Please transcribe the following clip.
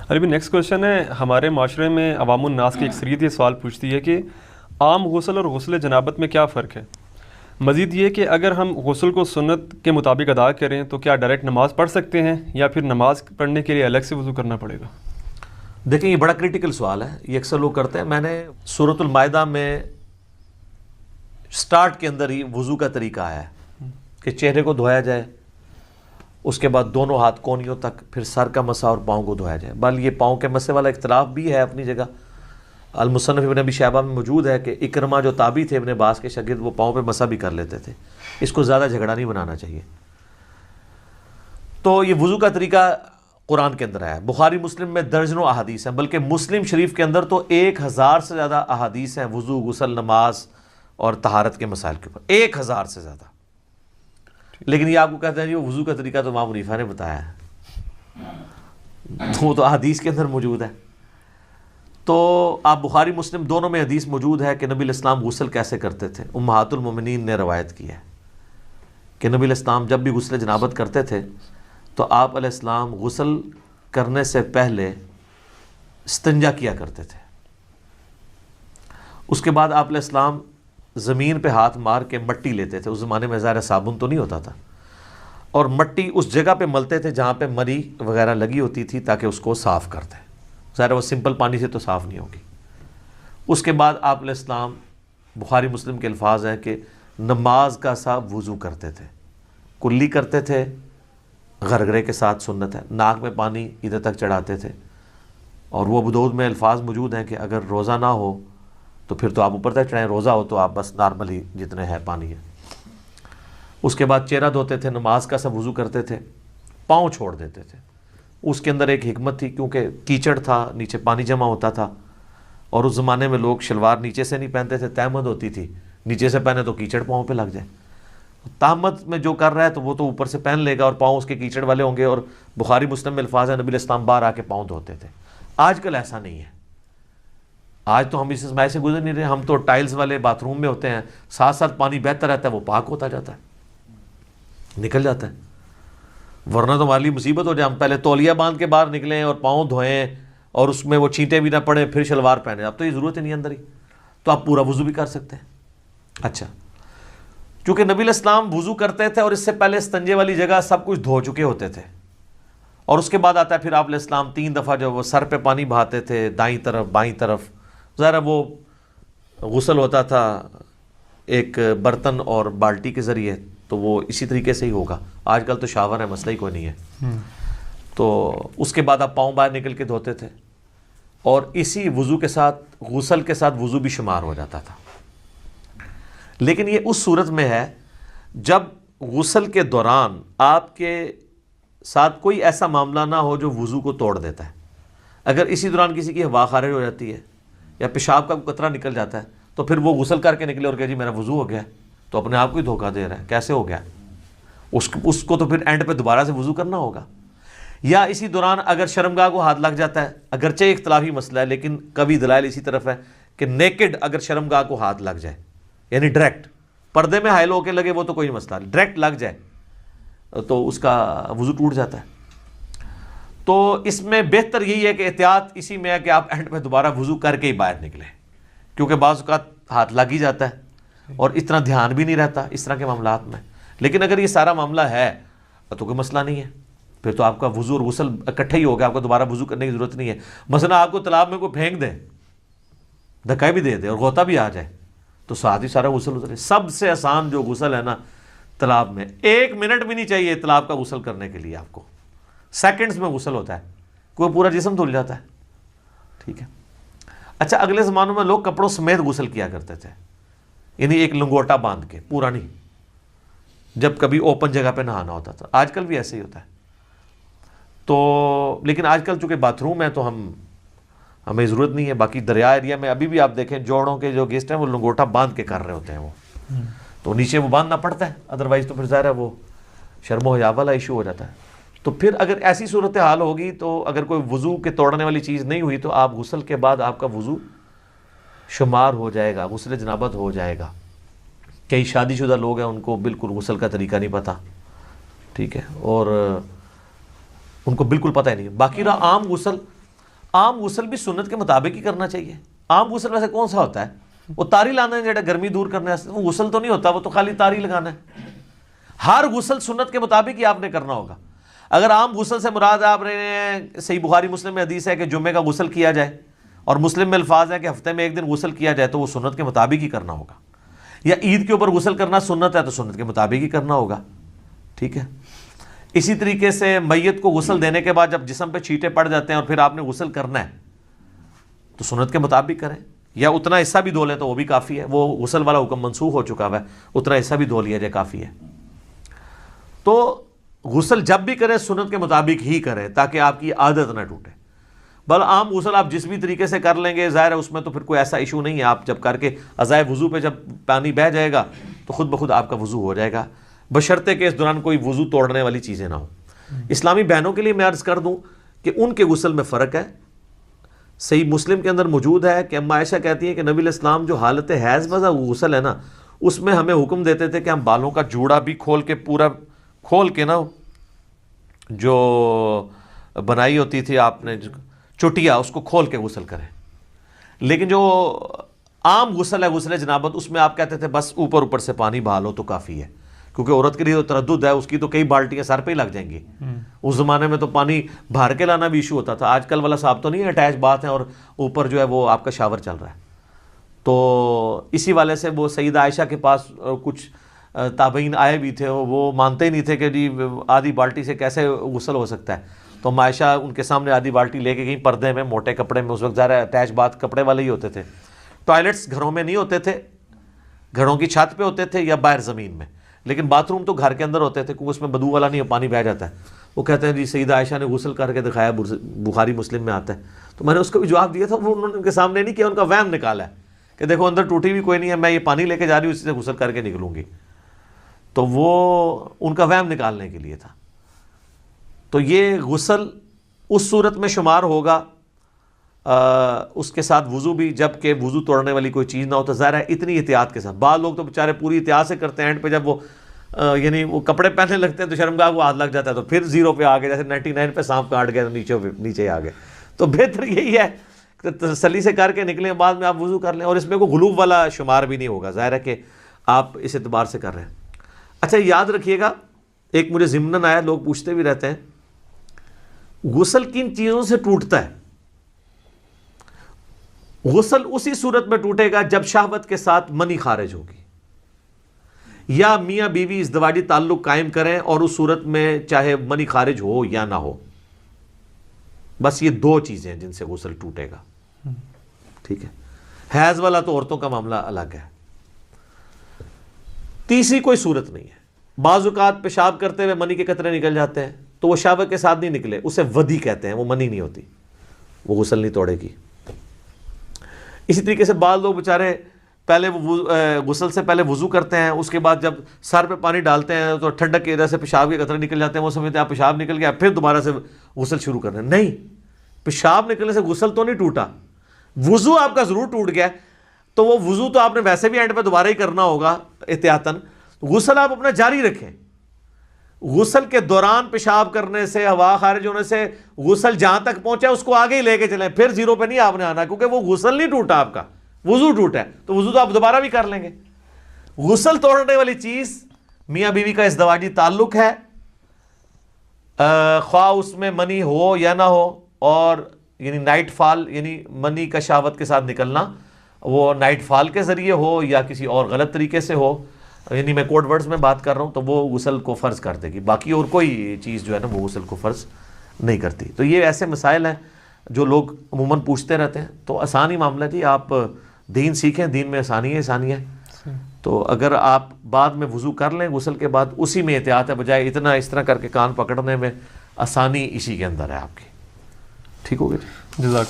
ابھی بھی next question ہے، ہمارے معاشرے میں عوام الناس کی اکثریت یہ سوال پوچھتی ہے کہ عام غسل اور غسل جنابت میں کیا فرق ہے؟ مزید یہ کہ اگر ہم غسل کو سنت کے مطابق ادا کریں تو کیا ڈائریکٹ نماز پڑھ سکتے ہیں یا پھر نماز پڑھنے کے لیے الگ سے وضو کرنا پڑے گا؟ دیکھیں یہ بڑا کرٹیکل سوال ہے، یہ اکثر لوگ کرتے ہیں. میں نے سورۃ المائدہ میں سٹارٹ کے اندر ہی وضو کا طریقہ آیا ہے کہ چہرے کو دھویا جائے، اس کے بعد دونوں ہاتھ کونیوں تک، پھر سر کا مسح اور پاؤں کو دھویا جائے. بل یہ پاؤں کے مسح والا اختلاف بھی ہے اپنی جگہ. المصنف ابن ابی شیبہ میں موجود ہے کہ اکرمہ جو تابعی تھے ابن عباس کے شاگرد، وہ پاؤں پہ مسح بھی کر لیتے تھے. اس کو زیادہ جھگڑا نہیں بنانا چاہیے. تو یہ وضو کا طریقہ قرآن کے اندر ہے، بخاری مسلم میں درجنوں احادیث ہیں، بلکہ مسلم شریف کے اندر تو 1000 سے زیادہ احادیث ہیں وضو، غسل، نماز اور طہارت کے مسائل کے اوپر، 1000 سے زیادہ. لیکن یہ آپ کو کہتے ہیں یہ وضو کا طریقہ تو امام حنیفہ نے بتایا ہے، تو وہ تو احادیث کے اندر موجود ہے. تو آپ بخاری مسلم دونوں میں حدیث موجود ہے کہ نبی الاسلام غسل کیسے کرتے تھے. امہات المومنین نے روایت کی ہے کہ نبی الاسلام جب بھی غسل جنابت کرتے تھے تو آپ علیہ السلام غسل کرنے سے پہلے استنجا کیا کرتے تھے. اس کے بعد آپ علیہ السلام زمین پہ ہاتھ مار کے مٹی لیتے تھے. اس زمانے میں ظاہر صابن تو نہیں ہوتا تھا، اور مٹی اس جگہ پہ ملتے تھے جہاں پہ مری وغیرہ لگی ہوتی تھی تاکہ اس کو صاف کر دیں. ظاہر وہ سمپل پانی سے تو صاف نہیں ہوگی. اس کے بعد آپ علیہ السلام، بخاری مسلم کے الفاظ ہیں کہ نماز کا سا وضو کرتے تھے، کلی کرتے تھے، غرغرے کے ساتھ سنت ہے، ناک میں پانی ادھر تک چڑھاتے تھے. اور وہ ابو داؤد میں الفاظ موجود ہیں کہ اگر روزہ نہ ہو تو پھر تو آپ اوپر تک چڑھائیں، روزہ ہو تو آپ بس نارمل ہی جتنے ہے پانی ہے. اس کے بعد چہرہ دھوتے تھے، نماز کا سا وضو کرتے تھے، پاؤں چھوڑ دیتے تھے. اس کے اندر ایک حکمت تھی، کیونکہ کیچڑ تھا، نیچے پانی جمع ہوتا تھا، اور اس زمانے میں لوگ شلوار نیچے سے نہیں پہنتے تھے، تہمت ہوتی تھی، نیچے سے پہنے تو کیچڑ پاؤں پہ لگ جائے. تہمت میں جو کر رہا ہے تو وہ تو اوپر سے پہن لے گا اور پاؤں اس کے کیچڑ والے ہوں گے. اور بخاری مسلم میں الفاظ ہیں نبی علیہ السلام باہر آ کے پاؤں دھوتے تھے. آج کل ایسا نہیں ہے. آج تو ہم اس اسماعی سے گزر نہیں رہے، ہم تو ٹائلز والے باتھ روم میں ہوتے ہیں، ساتھ ساتھ پانی بہتا رہتا ہے، وہ پاک ہوتا جاتا ہے، نکل جاتا ہے. ورنہ تو ہمارے لیے مصیبت ہو جائے، ہم پہلے تولیہ باندھ کے باہر نکلیں اور پاؤں دھوئیں اور اس میں وہ چھینٹیں بھی نہ پڑیں پھر شلوار پہنے. اب تو یہ ضرورت ہی نہیں اندر ہی، تو آپ پورا وضو بھی کر سکتے ہیں. اچھا، چونکہ نبی علیہ السلام وضو کرتے تھے اور اس سے پہلے استنجے والی جگہ سب کچھ دھو چکے ہوتے تھے، اور اس کے بعد آتا ہے پھر آپ علیہ السلام 3 دفعہ جو وہ سر پہ پانی بہاتے تھے، دائیں طرف بائیں طرف. ظاہر وہ غسل ہوتا تھا ایک برتن اور بالٹی کے ذریعے، تو وہ اسی طریقے سے ہی ہوگا. آج کل تو شاور ہے، مسئلہ ہی کوئی نہیں ہے. تو اس کے بعد آپ پاؤں باہر نکل کے دھوتے تھے، اور اسی وضو کے ساتھ غسل کے ساتھ وضو بھی شمار ہو جاتا تھا. لیکن یہ اس صورت میں ہے جب غسل کے دوران آپ کے ساتھ کوئی ایسا معاملہ نہ ہو جو وضو کو توڑ دیتا ہے. اگر اسی دوران کسی کی ہوا خارج ہو جاتی ہے یا پیشاب کا قطرہ نکل جاتا ہے تو پھر وہ غسل کر کے نکلے اور کہ جی میرا وضو ہو گیا ہے، تو اپنے آپ کو ہی دھوکہ دے رہا ہے. کیسے ہو گیا؟ اس کو تو پھر اینڈ پہ دوبارہ سے وضو کرنا ہوگا. یا اسی دوران اگر شرمگاہ کو ہاتھ لگ جاتا ہے، اگرچہ اختلافی مسئلہ ہے لیکن کبھی دلائل اسی طرف ہے کہ نیکڈ اگر شرمگاہ کو ہاتھ لگ جائے، یعنی ڈائریکٹ پردے میں حائل ہو کے لگے وہ تو کوئی مسئلہ نہیں، ڈائریکٹ لگ جائے تو اس کا وضو ٹوٹ جاتا ہے. تو اس میں بہتر یہی ہے کہ احتیاط اسی میں ہے کہ آپ اینڈ پہ دوبارہ وضو کر کے ہی باہر نکلیں، کیونکہ بعض اوقات ہاتھ لگ ہی جاتا ہے اور اتنا دھیان بھی نہیں رہتا اس طرح کے معاملات میں. لیکن اگر یہ سارا معاملہ ہے تو کوئی مسئلہ نہیں ہے، پھر تو آپ کا وضو اور غسل اکٹھے ہی ہوگا، آپ کو دوبارہ وضو کرنے کی ضرورت نہیں ہے. مثلا آپ کو تالاب میں کوئی پھینک دے، دھکا بھی دے دے اور غوطہ بھی آ جائے تو ساتھ ہی سارا غسل اترے. سب سے آسان جو غسل ہے نا تالاب میں، 1 منٹ بھی نہیں چاہیے تالاب کا غسل کرنے کے لیے، آپ کو سیکنڈز میں غسل ہوتا ہے، کوئی پورا جسم دھل جاتا ہے. ٹھیک ہے. اچھا، اگلے زمانوں میں لوگ کپڑوں سمیت غسل کیا کرتے تھے، یعنی ایک لنگوٹا باندھ کے، پورا نہیں، جب کبھی اوپن جگہ پہ نہانا ہوتا تھا. آج کل بھی ایسے ہی ہوتا ہے. تو لیکن آج کل چونکہ باتھ روم ہے تو ہمیں ضرورت نہیں ہے. باقی دریا ایریا میں ابھی بھی آپ دیکھیں جوڑوں کے جو گیسٹ ہیں وہ لنگوٹا باندھ کے کر رہے ہوتے ہیں، وہ تو نیچے وہ باندھنا پڑتا ہے، ادروائز تو پھر ظاہر ہے وہ شرم و حیا والا ایشو ہو جاتا ہے. تو پھر اگر ایسی صورتحال ہوگی تو اگر کوئی وضو کے توڑنے والی چیز نہیں ہوئی تو آپ غسل کے بعد آپ کا وضو شمار ہو جائے گا، غسل جنابت ہو جائے گا. کئی شادی شدہ لوگ ہیں ان کو بالکل غسل کا طریقہ نہیں پتہ، ٹھیک ہے، اور ان کو بالکل پتہ ہی نہیں. باقی رہا عام غسل، عام غسل بھی سنت کے مطابق ہی کرنا چاہیے. عام غسل ویسے کون سا ہوتا ہے؟ وہ تاری لانا ہے جڑا گرمی دور کرنے واسطے، وہ غسل تو نہیں ہوتا، وہ تو خالی تاری لگانا ہے. ہر غسل سنت کے مطابق ہی آپ نے کرنا ہوگا. اگر عام غسل سے مراد آپ نے، صحیح بخاری مسلم میں حدیث ہے کہ جمعے کا غسل کیا جائے، اور مسلم میں الفاظ ہے کہ ہفتے میں ایک دن غسل کیا جائے، تو وہ سنت کے مطابق ہی کرنا ہوگا. یا عید کے اوپر غسل کرنا سنت ہے تو سنت کے مطابق ہی کرنا ہوگا. ٹھیک ہے. اسی طریقے سے میت کو غسل دینے کے بعد جب جسم پہ چھینٹے پڑ جاتے ہیں اور پھر آپ نے غسل کرنا ہے تو سنت کے مطابق کریں، یا اتنا حصہ بھی دھو لیں تو وہ بھی کافی ہے. وہ غسل والا حکم منسوخ ہو چکا ہوا ہے، اتنا حصہ بھی دھو لیا جائے کافی ہے. تو غسل جب بھی کریں سنت کے مطابق ہی کریں تاکہ آپ کی عادت نہ ٹوٹے. بل عام غسل آپ جس بھی طریقے سے کر لیں گے، ظاہر ہے اس میں تو پھر کوئی ایسا ایشو نہیں ہے. آپ جب کر کے ازائے وضو پہ جب پانی بہہ جائے گا تو خود بخود آپ کا وضو ہو جائے گا، بشرطے کہ اس دوران کوئی وضو توڑنے والی چیزیں نہ ہوں. اسلامی بہنوں کے لیے میں عرض کر دوں کہ ان کے غسل میں فرق ہے. صحیح مسلم کے اندر موجود ہے کہ اما عائشہ کہتی ہیں کہ نبی علیہ السلام جو حالت حیض وضع غسل ہے نا، اس میں ہمیں حکم دیتے تھے کہ ہم بالوں کا جوڑا بھی کھول کے، پورا کھول کے نا، جو بنائی ہوتی تھی آپ نے چٹیا، اس کو کھول کے غسل کریں. لیکن جو عام غسل ہے غسل جنابت، اس میں آپ کہتے تھے بس اوپر اوپر سے پانی بہا لو تو کافی ہے، کیونکہ عورت کے لیے تو تردد ہے، اس کی تو کئی بالٹیاں سر پہ ہی لگ جائیں گی. اس زمانے میں تو پانی بھر کے لانا بھی ایشو ہوتا تھا. آج کل والا صاحب تو نہیں ہے، اٹیچ بات ہے اور اوپر جو ہے وہ آپ کا شاور چل رہا ہے. تو اسی والے سے وہ سیدہ عائشہ کے پاس کچھ تابعین آئے بھی تھے، وہ مانتے ہی نہیں تھے کہ جی آدھی بالٹی سے کیسے غسل ہو سکتا ہے. تو عائشہ ان کے سامنے آدھی بالٹی لے کے گئی، پردے میں، موٹے کپڑے میں. اس وقت ظاہر اٹیچ بات کپڑے والے ہی ہوتے تھے. ٹوائلٹس گھروں میں نہیں ہوتے تھے، گھروں کی چھت پہ ہوتے تھے یا باہر زمین میں، لیکن باتھ روم تو گھر کے اندر ہوتے تھے کیونکہ اس میں بدبو والا نہیں ہے، پانی بہہ جاتا ہے. وہ کہتے ہیں جی سیدہ عائشہ نے غسل کر کے دکھایا، بخاری مسلم میں آتا ہے. تو میں نے اس کو بھی جواب دیا تھا، وہ انہوں نے ان کے سامنے نہیں کیا، ان کا وہم نکالا ہے کہ دیکھو اندر ٹوٹی بھی کوئی نہیں ہے، میں یہ پانی لے کے جا رہی ہوں، اسی سے غسل کر کے نکلوں گی. تو وہ ان کا وہم نکالنے کے لیے تھا. تو یہ غسل اس صورت میں شمار ہوگا اس کے ساتھ وضو بھی، جب کہ وضو توڑنے والی کوئی چیز نہ ہو. تو ظاہر ہے اتنی احتیاط کے ساتھ. بعض لوگ تو بیچارے پوری احتیاط سے کرتے ہیں، اینڈ پہ جب وہ یعنی وہ کپڑے پہننے لگتے ہیں تو شرمگاہ کو ہاتھ لگ جاتا ہے، تو پھر 0 پہ آ گئے، جیسے 99 پہ سانپ کاٹ گیا تو نیچے آ گئے. تو بہتر یہی ہے کہ تسلی سے کر کے نکلیں، بعد میں آپ وضو کر لیں. اور اس میں کوئی غلوب والا شمار بھی نہیں ہوگا، ظاہر ہے کہ آپ اس اعتبار سے کر رہے ہیں. اچھا یاد رکھیے گا، ایک مجھے ضمناً آیا، لوگ پوچھتے بھی رہتے ہیں غسل کن چیزوں سے ٹوٹتا ہے. غسل اسی صورت میں ٹوٹے گا جب شہوت کے ساتھ منی خارج ہوگی، یا میاں بیوی ازدواجی تعلق قائم کریں اور اس صورت میں چاہے منی خارج ہو یا نہ ہو. بس یہ 2 چیزیں ہیں جن سے غسل ٹوٹے گا. ٹھیک ہے. حیض والا تو عورتوں کا معاملہ الگ ہے. تیسری کوئی صورت نہیں ہے. بعض اوقات پیشاب کرتے ہوئے منی کے قطرے نکل جاتے ہیں تو وہ شہوت کے ساتھ نہیں نکلے، اسے ودی کہتے ہیں، وہ منی نہیں ہوتی، وہ غسل نہیں توڑے گی. اسی طریقے سے بعض لوگ بیچارے پہلے وہ غسل سے پہلے وضو کرتے ہیں، اس کے بعد جب سر پہ پانی ڈالتے ہیں تو ٹھنڈک کی وجہ سے پیشاب کے قطرے نکل جاتے ہیں، وہ سمجھتے ہیں آپ پیشاب نکل گیا پھر دوبارہ سے غسل شروع کرنا. نہیں، پیشاب نکلنے سے غسل تو نہیں ٹوٹا، وضو آپ کا ضرور ٹوٹ گیا. تو وہ وضو تو آپ نے ویسے بھی اینڈ پہ دوبارہ ہی کرنا ہوگا احتیاطاً. غسل آپ اپنا جاری رکھیں. غسل کے دوران پیشاب کرنے سے، ہوا خارج ہونے سے غسل جہاں تک پہنچا اس کو آگے ہی لے کے چلیں، پھر 0 پہ نہیں آپ نے آنا، کیونکہ وہ غسل نہیں ٹوٹا، آپ کا وضو ٹوٹا ہے. تو وضو تو آپ دوبارہ بھی کر لیں گے. غسل توڑنے والی چیز میاں بیوی کا ازدواجی تعلق ہے، خواہ اس میں منی ہو یا نہ ہو، اور یعنی نائٹ فال، یعنی منی کا شہوت کے ساتھ نکلنا، وہ نائٹ فال کے ذریعے ہو یا کسی اور غلط طریقے سے ہو، یعنی میں کوڈ ورڈز میں بات کر رہا ہوں، تو وہ غسل کو فرض کر دے گی. باقی اور کوئی چیز جو ہے نا وہ غسل کو فرض نہیں کرتی. تو یہ ایسے مسائل ہیں جو لوگ عموماً پوچھتے رہتے ہیں. تو آسان ہی معاملہ جی، آپ دین سیکھیں، دین میں آسانی ہے. تو اگر آپ بعد میں وضو کر لیں غسل کے بعد، اسی میں احتیاط ہے، بجائے اتنا اس طرح کر کے کان پکڑنے میں آسانی اسی کے اندر ہے آپ کی. ٹھیک ہوگی جی. جزاک